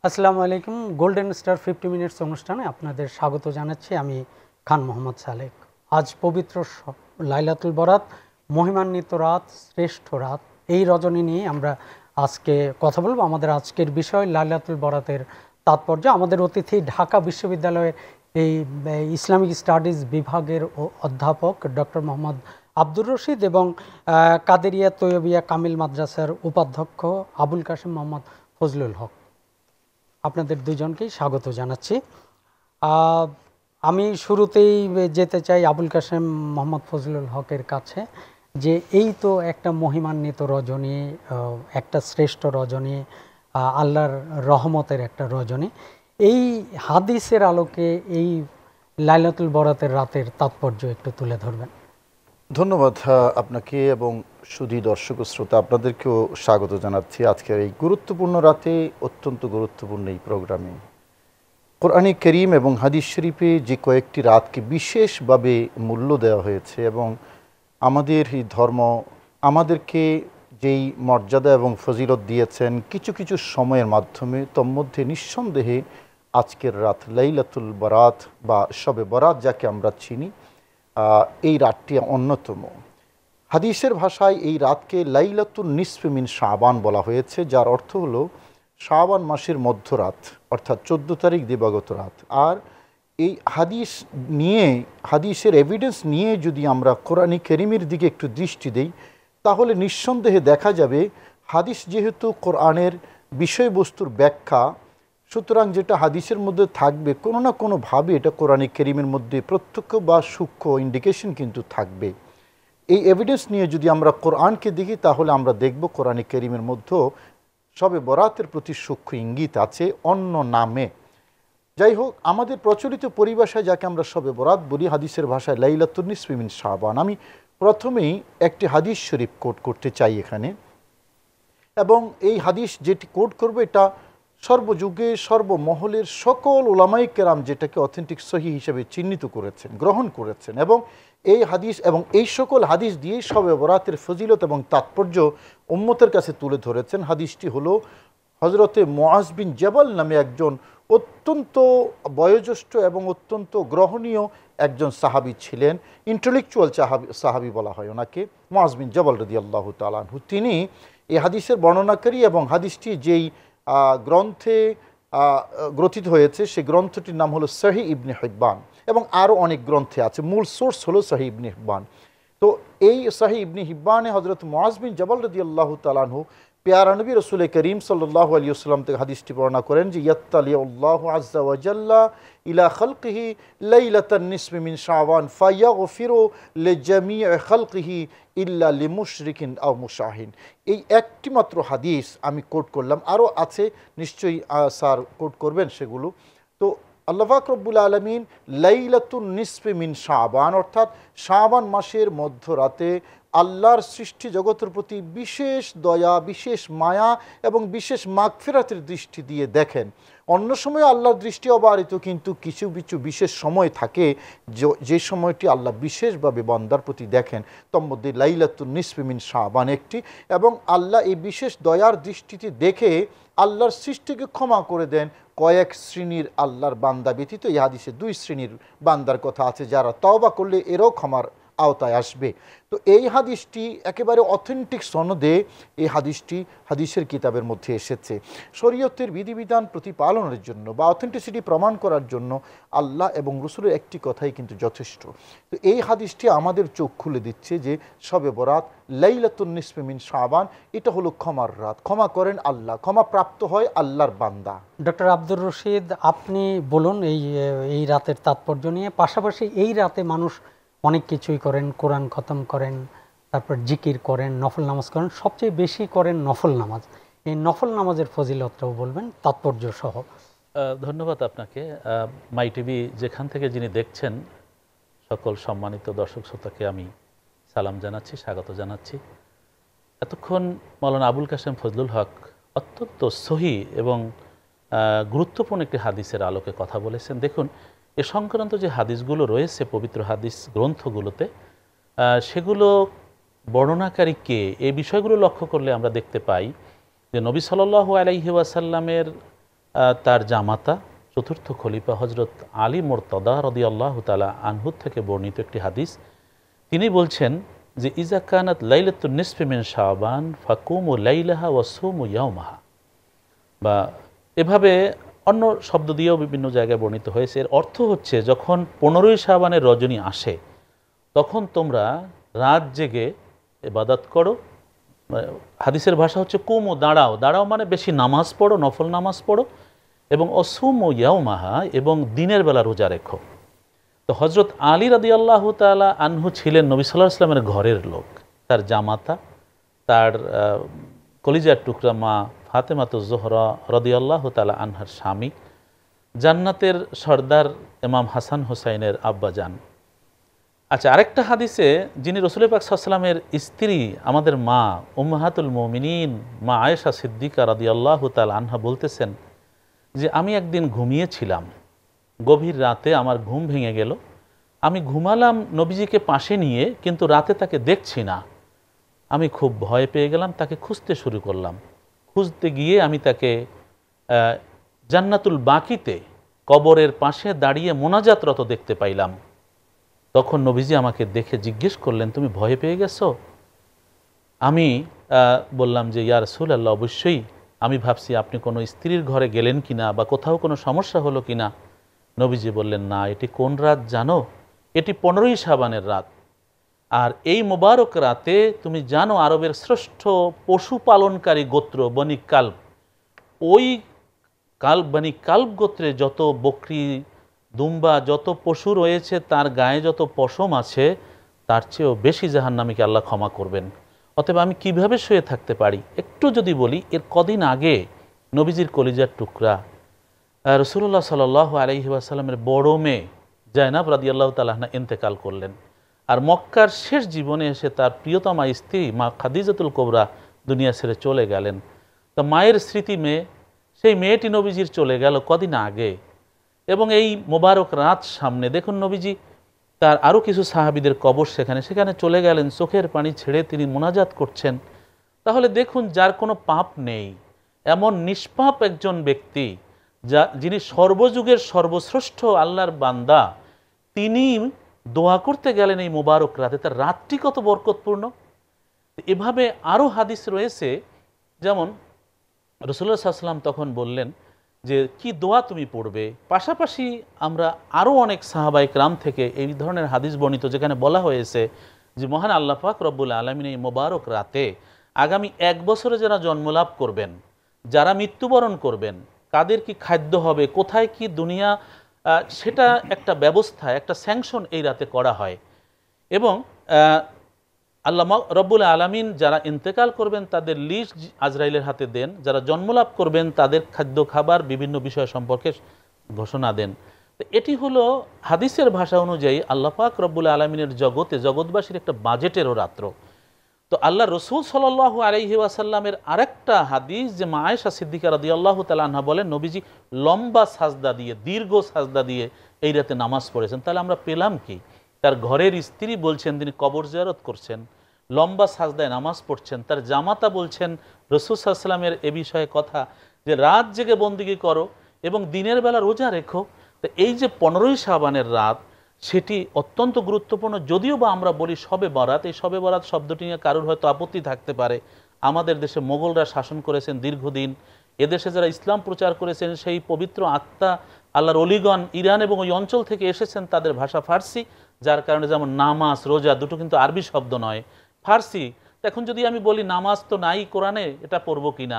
আসসালামু আলাইকুম। Golden star 50 minutes অনুষ্ঠানে আপনাদের স্বাগত জানাচ্ছি। আমি খান মোহাম্মদ সালেক। আজ পবিত্র লাইলাতুল বরাত, মহিমান্বিত রাত, শ্রেষ্ঠ রাত, এই রজনী নিয়ে আমরা আজকে কথা বলবো। আমাদের আজকের বিষয় লাইলাতুল বরাতের তাৎপর্য। আমাদের অতিথি ঢাকা বিশ্ববিদ্যালয়ের এই ইসলামিক স্টাডিজ বিভাগের অধ্যাপক ডক্টর মোহাম্মদ আব্দুর রশিদ এবং কাদেরিয়া তৈয়বিয়া কামিল মাদ্রাসার উপাধ্যক্ষ আবুল কাশেম মোহাম্মদ ফজলুল হক। আপনাদের দুজনকেই স্বাগত জানাচ্ছি। আমি শুরুতেই যেতে চাই আবুল কাশেম মোহাম্মদ ফজলুল হকের কাছে, যে এই তো একটা মহিমান্বিত রজনী, একটা শ্রেষ্ঠ রজনী, আল্লাহর রহমতের একটা রজনী। এই হাদিসের আলোকে এই লাইলাতুল বরাতের রাতের তাৎপর্য একটু তুলে ধরবেন। ধন্যবাদ আপনাকে এবং সুধী দর্শক ও শ্রোতা আপনাদেরকেও স্বাগত জানাচ্ছি আজকের এই গুরুত্বপূর্ণ রাতে, অত্যন্ত গুরুত্বপূর্ণ এই প্রোগ্রামে। কোরআনে করিম এবং হাদিস শরীফে যে কয়েকটি রাতকে বিশেষভাবে মূল্য দেওয়া হয়েছে এবং আমাদের এই ধর্ম আমাদেরকে যেই মর্যাদা এবং ফজিলত দিয়েছেন কিছু কিছু সময়ের মাধ্যমে, তন্মধ্যে নিঃসন্দেহে আজকের রাত লাইলাতুল বরাত বা শবে বরাত যাকে আমরা চিনি, এই রাতটি অন্যতম। হাদিসের ভাষায় এই রাতকে লাইলাতুন নিসফে মিন শাবান বলা হয়েছে, যার অর্থ হলো শাবান মাসের মধ্যরাত, অর্থাৎ 14 তারিখ দিবাগত রাত। আর এই হাদিসের এভিডেন্স নিয়ে যদি আমরা কোরআনী কারীমের দিকে একটু দৃষ্টি দেই, তাহলে নিঃসন্দেহে দেখা যাবে হাদিস যেহেতু কোরআনের বিষয়বস্তুর ব্যাখ্যা, সুতরাং যেটা হাদিসের মধ্যে থাকবে কোনো না কোনোভাবে এটা কোরআনী কারীমের মধ্যে প্রত্যক্ষ বা সূক্ষ্ম ইন্ডিকেশন কিন্তু থাকবে। এই এভিডেন্স নিয়ে যদি আমরা কোরআনকে দেখি, তাহলে আমরা দেখব কোরআনী কারীমের মধ্যেও শবে বরাতের প্রতি সূক্ষ্ম ইঙ্গিত আছে অন্য নামে। যাই হোক, আমাদের প্রচলিত পরিভাষায় যাকে আমরা শবে বরাত বলি, হাদিসের ভাষায় লাইলাতুন নিসফি মিন শাবান। আমি প্রথমেই একটি হাদিস শরীফ কোট করতে চাই এখানে, এবং এই হাদিস যেটি কোট করব এটা সর্বযুগে সর্বমহলের সকল উলামায়ে কেরাম যেটাকে অথেন্টিক সহিহ হিসেবে চিহ্নিত করেছেন, গ্রহণ করেছেন, এবং এই হাদিস এবং এই সকল হাদিস দিয়েই শবে বরাতের ফজিলত এবং তাৎপর্য উম্মতের কাছে তুলে ধরেছেন। হাদিসটি হলো হজরতে মুআজ বিন জাবাল নামে একজন অত্যন্ত বয়োজ্যেষ্ঠ এবং অত্যন্ত গ্রহণীয় একজন সাহাবী ছিলেন, ইন্টেলেকচুয়াল সাহাবী বলা হয় ওনাকে, মুআজ বিন জাবাল রাদিয়াল্লাহু তাআলা আনহু। তিনি এই হাদিসের বর্ণনাকারী এবং হাদিসটি যেই গ্রন্থে গ্রথিত হয়েছে সেই গ্রন্থটির নাম হলো সহিহ ইবনে হিব্বান, এবং আরও অনেক গ্রন্থে আছে, মূল সোর্স হলো সহিহ ইবনে হিব্বান। তো এই সহিহ ইবনে হিব্বানে হজরত মুআজ বিন জাবাল রাদিয়াল্লাহু তাআলা আনহু প্যারা নবী রাসূল করিম সাল্লাল্লাহু আলাইহি ওয়াসাল্লাম থেকে হাদিসটি বর্ণনা করেন যে ইয়াত্তালিউল্লাহু আযজা ওয়া জাল্লা ইলা খালকিহি লাইলাতান নিসফি মিন শাবান ফায়াগফিরু লিজামিই খালকিহি ইল্লা লিমুশরিকিন আও মুশাহিন। এই একটি মাত্র হাদিস আমি কোট করলাম, আরও আছে নিশ্চয়ই স্যার কোট করবেন সেগুলো। তো আল্লাহ পাক রব্বুল আলামিন লাইলাতুন নিসফি মিন শাবান অর্থাৎ শাবান মাসের মধ্যরাতে আল্লাহর সৃষ্টি জগতের প্রতি বিশেষ দয়া, বিশেষ মায়া এবং বিশেষ মাগফিরাতের দৃষ্টি দিয়ে দেখেন। অন্য সময় আল্লাহর দৃষ্টি অবারিত, কিন্তু কিছু কিছু বিশেষ সময় থাকে যে সময়টি আল্লাহ বিশেষভাবে বান্দার প্রতি দেখেন, তোর মধ্যে লাইলাতুন নিসফি মিন শাবান একটি। এবং আল্লাহ এই বিশেষ দয়ার দৃষ্টিতে দেখে আল্লাহর সৃষ্টিকে ক্ষমা করে দেন কয়েক শ্রেণীর আল্লাহর বান্দা ব্যতীত। এই হাদিসে 2 শ্রেণীর বান্দার কথা আছে যারা তওবা করলে এরও ক্ষমার আওতায় আসবে। তো এই হাদিসটি একেবারে অথেন্টিক সনদে এই হাদিসটি হাদিসের কিতাবের মধ্যে এসেছে। শরীয়তের বিধিবিধান প্রতিপালনের জন্য বা অথেন্টিসিটি প্রমাণ করার জন্য আল্লাহ এবং রসুলের একটি কথাই কিন্তু যথেষ্ট। তো এই হাদিসটি আমাদের চোখ খুলে দিচ্ছে যে শবে বরাত লাইলাতুন নিসফি মিন শাবান, এটা হলো ক্ষমার রাত। ক্ষমা করেন আল্লাহ, ক্ষমা প্রাপ্ত হয় আল্লাহর বান্দা। ডক্টর আব্দুর রশিদ, আপনি বলুন এই রাতের তাৎপর্য নিয়ে। পাশাপাশি এই রাতে মানুষ অনেক কিছুই করেন, কোরআন খতম করেন, তারপর জিকির করেন, নফল নামাজ করেন, সবচেয়ে বেশি করেন নফল নামাজ। এই নফল নামাজের ফজিলতটাও বলবেন তাৎপর্য সহ। ধন্যবাদ আপনাকে। মাই টিভি যেখান থেকে যিনি দেখছেন সকল সম্মানিত দর্শক শ্রোতাকে আমি সালাম জানাচ্ছি, স্বাগত জানাচ্ছি। এতক্ষণ মাওলানা আবুল কাশেম ফজলুল হক অত্যন্ত সহি এবং গুরুত্বপূর্ণ একটি হাদিসের আলোকে কথা বলেছেন। দেখুন, এ সংক্রান্ত যে হাদিসগুলো রয়েছে পবিত্র হাদিস গ্রন্থগুলোতে, সেগুলো বর্ণনাকারী কে, এই বিষয়গুলো লক্ষ্য করলে আমরা দেখতে পাই যে নবী সাল্লাল্লাহু আলাইহি ওয়াসাল্লামের তার জামাতা চতুর্থ খলিফা হজরত আলী মুরতদা রাদিয়াল্লাহু তাআলা আনহু থেকে বর্ণিত একটি হাদিস। তিনি বলছেন যে ইজা কানাত লাইলাতুন নিসফি মিন শাবান ফাকুমু লাইলাহা ওয়া সুমু ইয়াওমাহা, বা এভাবে অন্য শব্দ দিয়েও বিভিন্ন জায়গায় বর্ণিত হয়েছে। এর অর্থ হচ্ছে যখন 15ই শাবানের রজনী আসে তখন তোমরা রাত জেগে ইবাদত করো। হাদিসের ভাষা হচ্ছে কুমু, দাঁড়াও, দাঁড়াও মানে বেশি নামাজ পড়ো, নফল নামাজ পড়ো, এবং অসুমু ইয়াউমাহা, এবং দিনের বেলা রোজা রেখো। তো হজরত আলী রাদিয়াল্লাহু তাআলা আনহু ছিলেন নবী সাল্লাল্লাহু আলাইহি ওয়াসাল্লামের ঘরের লোক। তার জামাতা, তার কলিজার টুকরা মা ফাতেমাতুজ জোহরা রাদিয়াল্লাহু তাআলা আনহার স্বামী, জান্নাতের সর্দার ইমাম হাসান হুসাইনের আব্বাজান। আচ্ছা, আরেকটা হাদিসে যিনি রাসূল পাক সাল্লাল্লাহু আলাইহি ওয়াসাল্লামের স্ত্রী, আমাদের মা উম্মাহাতুল মুমিনিন মা আয়েশা সিদ্দিকা রাদিয়াল্লাহু তাআলা আনহা বলতেছেন যে আমি একদিন ঘুমিয়েছিলাম, গভীর রাতে আমার ঘুম ভেঙে গেল। আমি ঘুমালাম নবীজিকে পাশে নিয়ে, কিন্তু রাতে তাকে দেখছি না। আমি খুব ভয় পেয়ে গেলাম, তাকে খুঁজতে শুরু করলাম। খুঁজতে গিয়ে আমি তাকে জান্নাতুল বাকিতে কবরের পাশে দাঁড়িয়ে মোনাজাতরত দেখতে পাইলাম। তখন নবীজি আমাকে দেখে জিজ্ঞেস করলেন, তুমি ভয় পেয়ে গেছো? আমি বললাম যে ইয়া রাসূলুল্লাহ, অবশ্যই। আমি ভাবছি আপনি কোনো স্ত্রীর ঘরে গেলেন কিনা বা কোথাও কোনো সমস্যা হলো কিনা। নবীজি বললেন, না, এটি কোন রাত জানো? এটি 15ই শাবানের রাত। আর এই মোবারক রাতে তুমি জানো আরবের শ্রেষ্ঠ পশুপালনকারী গোত্র বনি কালব, ওই বনি কালব গোত্রে যত বকরি, দুম্বা, যত পশু রয়েছে তার গায়ে যত পশম আছে তার চেয়েও বেশি জাহান্নামীকে আল্লাহ ক্ষমা করবেন। অতএব আমি কিভাবে শুয়ে থাকতে পারি? একটু যদি বলি, এর কদিন আগে নবীজির কলিজার টুকরা রাসূলুল্লাহ সাল্লাল্লাহু আলাইহি ওয়াসাল্লামের বড় মেয়ে জায়নাব রাদিয়াল্লাহু তাআলা আনহা ইন্তেকাল করলেন। আর মক্কার শেষ জীবনে এসে তার প্রিয়তমা স্ত্রী মা খাদিজাতুল কুবরা দুনিয়া ছেড়ে চলে গেলেন। তো মায়ের স্মৃতি মেয়ে, সেই মেয়েটি নবীজির চলে গেল কদিন আগে, এবং এই মোবারক রাত সামনে। দেখুন নবীজি তার আরও কিছু সাহাবীদের কবর সেখানে চলে গেলেন, চোখের পানি ছেড়ে তিনি মোনাজাত করছেন। তাহলে দেখুন, যার কোনো পাপ নেই, এমন নিষ্পাপ একজন ব্যক্তি, যিনি সর্বযুগের সর্বশ্রেষ্ঠ আল্লাহর বান্দা, তিনি দোয়া করতে গেলেন এই মোবারক রাতে। তার রাতটি কত বরকতপূর্ণ! এভাবে আরও হাদিস রয়েছে। যেমন রাসূলুল্লাহ সাল্লাল্লাহু আলাইহি ওয়াসাল্লাম তখন বললেন যে কি দোয়া তুমি পড়বে। পাশাপাশি আমরা আরও অনেক সাহাবায়ে কেরাম থেকে এই ধরনের হাদিস বর্ণিত, যেখানে বলা হয়েছে যে মহান আল্লাহ পাক রব্বুল আলামিন এই মোবারক রাতে আগামী 1 বছরে যারা জন্মলাভ করবেন, যারা মৃত্যুবরণ করবেন, কাদের কি খাদ্য হবে, কোথায় কি দুনিয়া, সেটা একটা ব্যবস্থা, একটা স্যাংশন এই রাতে করা হয়। এবং আল্লাহ রব্বুল আলামিন যারা ইন্তেকাল করবেন তাদের লিস্ট আজরাইলের হাতে দেন, যারা জন্মলাভ করবেন তাদের খাদ্য খাবার বিভিন্ন বিষয় সম্পর্কে ঘোষণা দেন। তো এটি হলো হাদিসের ভাষা অনুযায়ী আল্লাহ পাক রব্বুল আলামিনের জগতে জগৎবাসীর একটা বাজেটেরও রাত্র। তো আল্লাহ রসুল সাল্লাল্লাহু আলাইহি ওয়াসাল্লামের আরেকটা হাদিস, যে মা আয়েশা সিদ্দিকা রাদিয়াল্লাহু তাআলা আনহা বলেন নবীজি লম্বা সাজদা দিয়ে, দীর্ঘ সাজদা দিয়ে এই রাতে নামাজ পড়েছেন। তাহলে আমরা পেলাম কি? তার ঘরের স্ত্রী বলছেন তিনি কবর জিয়ারত করছেন, লম্বা সাজদায় নামাজ পড়ছেন। তার জামাতা বলছেন রাসূল সাল্লাল্লাহু আলাইহি ওয়াসাল্লামের এ বিষয়ে কথা, যে রাত জেগে বন্দেগী করো এবং দিনের বেলা রোজা রেখো। তো এই যে 15ই শাবানের রাত, সেটি অত্যন্ত গুরুত্বপূর্ণ। যদিও বা আমরা বলি শবে বরাত, এই শবে বরাত শব্দটি নিয়ে কারোর হয়তো আপত্তি থাকতে পারে। আমাদের দেশে মোগলরা শাসন করেছেন দীর্ঘদিন, এদেশে যারা ইসলাম প্রচার করেছেন সেই পবিত্র আত্মা আল্লাহর অলিগণ ইরান এবং ওই অঞ্চল থেকে এসেছেন, তাদের ভাষা ফার্সি, যার কারণে যেমন নামাজ রোজা দুটো কিন্তু আরবি শব্দ নয়, ফার্সি। এখন যদি আমি বলি নামাজ তো নাই কোরআনে, এটা পড়বো কিনা,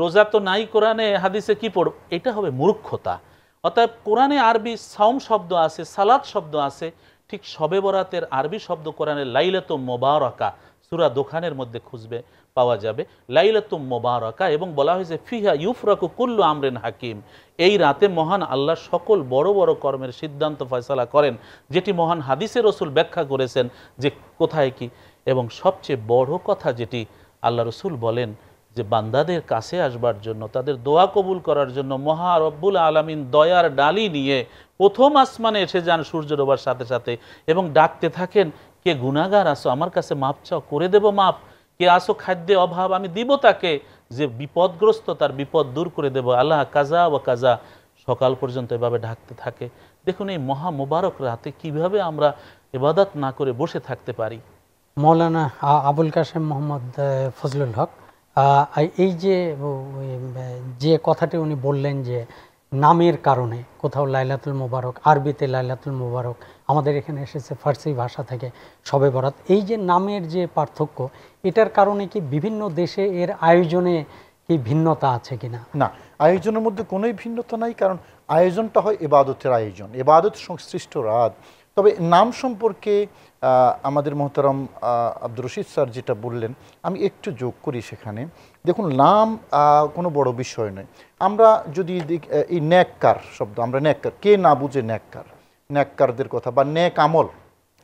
রোজা তো নাই কোরআনে, হাদিসে কি পড়ব, এটা হবে মূর্খতা। অতএব কোরআনে আরবি সাওম শব্দ আছে, সালাত শব্দ আছে, ঠিক শবে বরাতের আরবি শব্দ কোরআনে লাইলাতুম মুবারাকা, সূরা দোখানের মধ্যে খুঁজবে পাওয়া যাবে লাইলাতুম মুবারাকা, এবং বলা হয়েছে ফিহা ইউফরাকু কুল্লু আমরিন হাকিম। এই রাতে মহান আল্লাহ সকল বড় বড় কর্মের সিদ্ধান্ত ফয়সালা করেন, যেটি মহান হাদিসে রসুল ব্যাখ্যা করেছেন যে কোথায় কি। এবং সবচেয়ে বড় কথা যেটি আল্লাহ রসুল বলেন, যে বান্দাদের কাছে আসবার জন্য, তাদের দোয়া কবুল করার জন্য মহা রব্বুল আলামিন দয়ার ডালি নিয়ে প্রথম আসমানে এসে যান সূর্য ডোবার সাথে সাথে, এবং ডাকতে থাকেন, কে গুনাহগার আসো আমার কাছে মাপ চাও, করে দেব মাপ, কে আসো খাদ্যে অভাব আমি দিব তাকে, যে বিপদগ্রস্ত তার বিপদ দূর করে দেব, আল্লাহ কাজা ও কাজা, সকাল পর্যন্ত এভাবে ঢাকতে থাকে। দেখুন এই মহা মুবারক রাতে কিভাবে আমরা ইবাদত না করে বসে থাকতে পারি। মৌলানা আবুল কাশেম মোহাম্মদ ফজলুল হক, এই যে কথাটি উনি বললেন যে নামের কারণে কোথাও লাইলাতুল মুবারক, আরবিতে লাইলাতুল মুবারক, আমাদের এখানে এসেছে ফার্সি ভাষা থেকে শবে বরাত, এই যে নামের যে পার্থক্য, এটার কারণে কি বিভিন্ন দেশে এর আয়োজনে কি ভিন্নতা আছে কিনা? না, আয়োজনের মধ্যে কোনোই ভিন্নতা নাই, কারণ আয়োজনটা হয় ইবাদতের আয়োজন, ইবাদত সংশ্লিষ্ট রাত। তবে নাম সম্পর্কে আমাদের মোহতারাম আব্দুর রশিদ স্যার যেটা বললেন, আমি একটু যোগ করি সেখানে। দেখুন, নাম কোনো বড় বিষয় নয়। আমরা যদি এই ন্যাক্কার শব্দ, আমরা ন্যাক্কার, কে না বুঝে ন্যাক্কার, ন্যাক্কারদের কথা, বা ন্যাক আমল,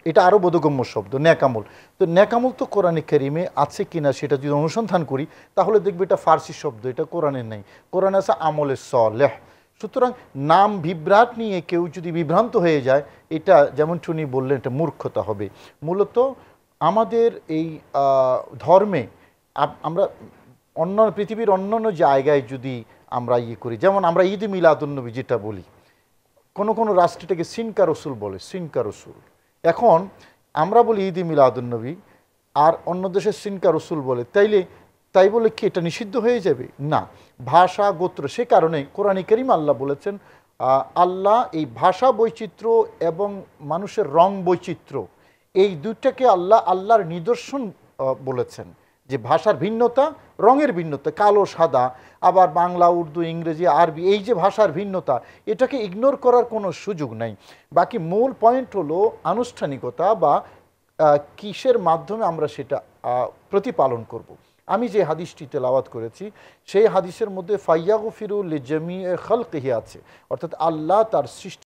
এটা আরও বোধগম্য শব্দ, ন্যাক আমল। তো ন্যাক আমল তো কোরআনে কারিমে আছে কিনা সেটা যদি অনুসন্ধান করি তাহলে দেখবে এটা ফার্সি শব্দ, এটা কোরআনে নেই। কোরআনে আছে আমলে সলেহ। সুতরাং নাম বিভ্রাট নিয়ে কেউ যদি বিভ্রান্ত হয়ে যায়, এটা যেমন উনি বললেন, এটা মূর্খতা হবে। মূলত আমাদের এই ধর্মে আমরা পৃথিবীর অন্যান্য জায়গায় যদি আমরা করি, যেমন আমরা ঈদ মিলাদুন্নবী যেটা বলি, কোনো রাষ্ট্রটাকে সিনকা রসুল বলে, সিনকা রসুল। এখন আমরা বলি ঈদ মিলাদুন্নবী, আর অন্য দেশের সিনকা রসুল বলে, তাই বলে কি এটা নিষিদ্ধ হয়ে যাবে? না, ভাষা গোত্র, সে কারণে কোরআনে কারীম আল্লাহ বলেছেন, আল্লাহ এই ভাষা বৈচিত্র্য এবং মানুষের রং বৈচিত্র্য, এই দুইটাকে আল্লাহর নিদর্শন বলেছেন, যে ভাষার ভিন্নতা, রঙের ভিন্নতা, কালো সাদা, আবার বাংলা, উর্দু, ইংরেজি, আরবি, এই যে ভাষার ভিন্নতা, এটাকে ইগনোর করার কোনো সুযোগ নাই। বাকি মূল পয়েন্ট হলো আনুষ্ঠানিকতা, বা কিসের মাধ্যমে আমরা সেটা প্রতিপালন করব। আমি যে হাদিসটি তেলাওয়াত করেছি, সেই হাদিসের মধ্যে ফাইয়াগফিরু লিজামিই খালকিহি আছে, অর্থাৎ আল্লাহ তার সৃষ্ট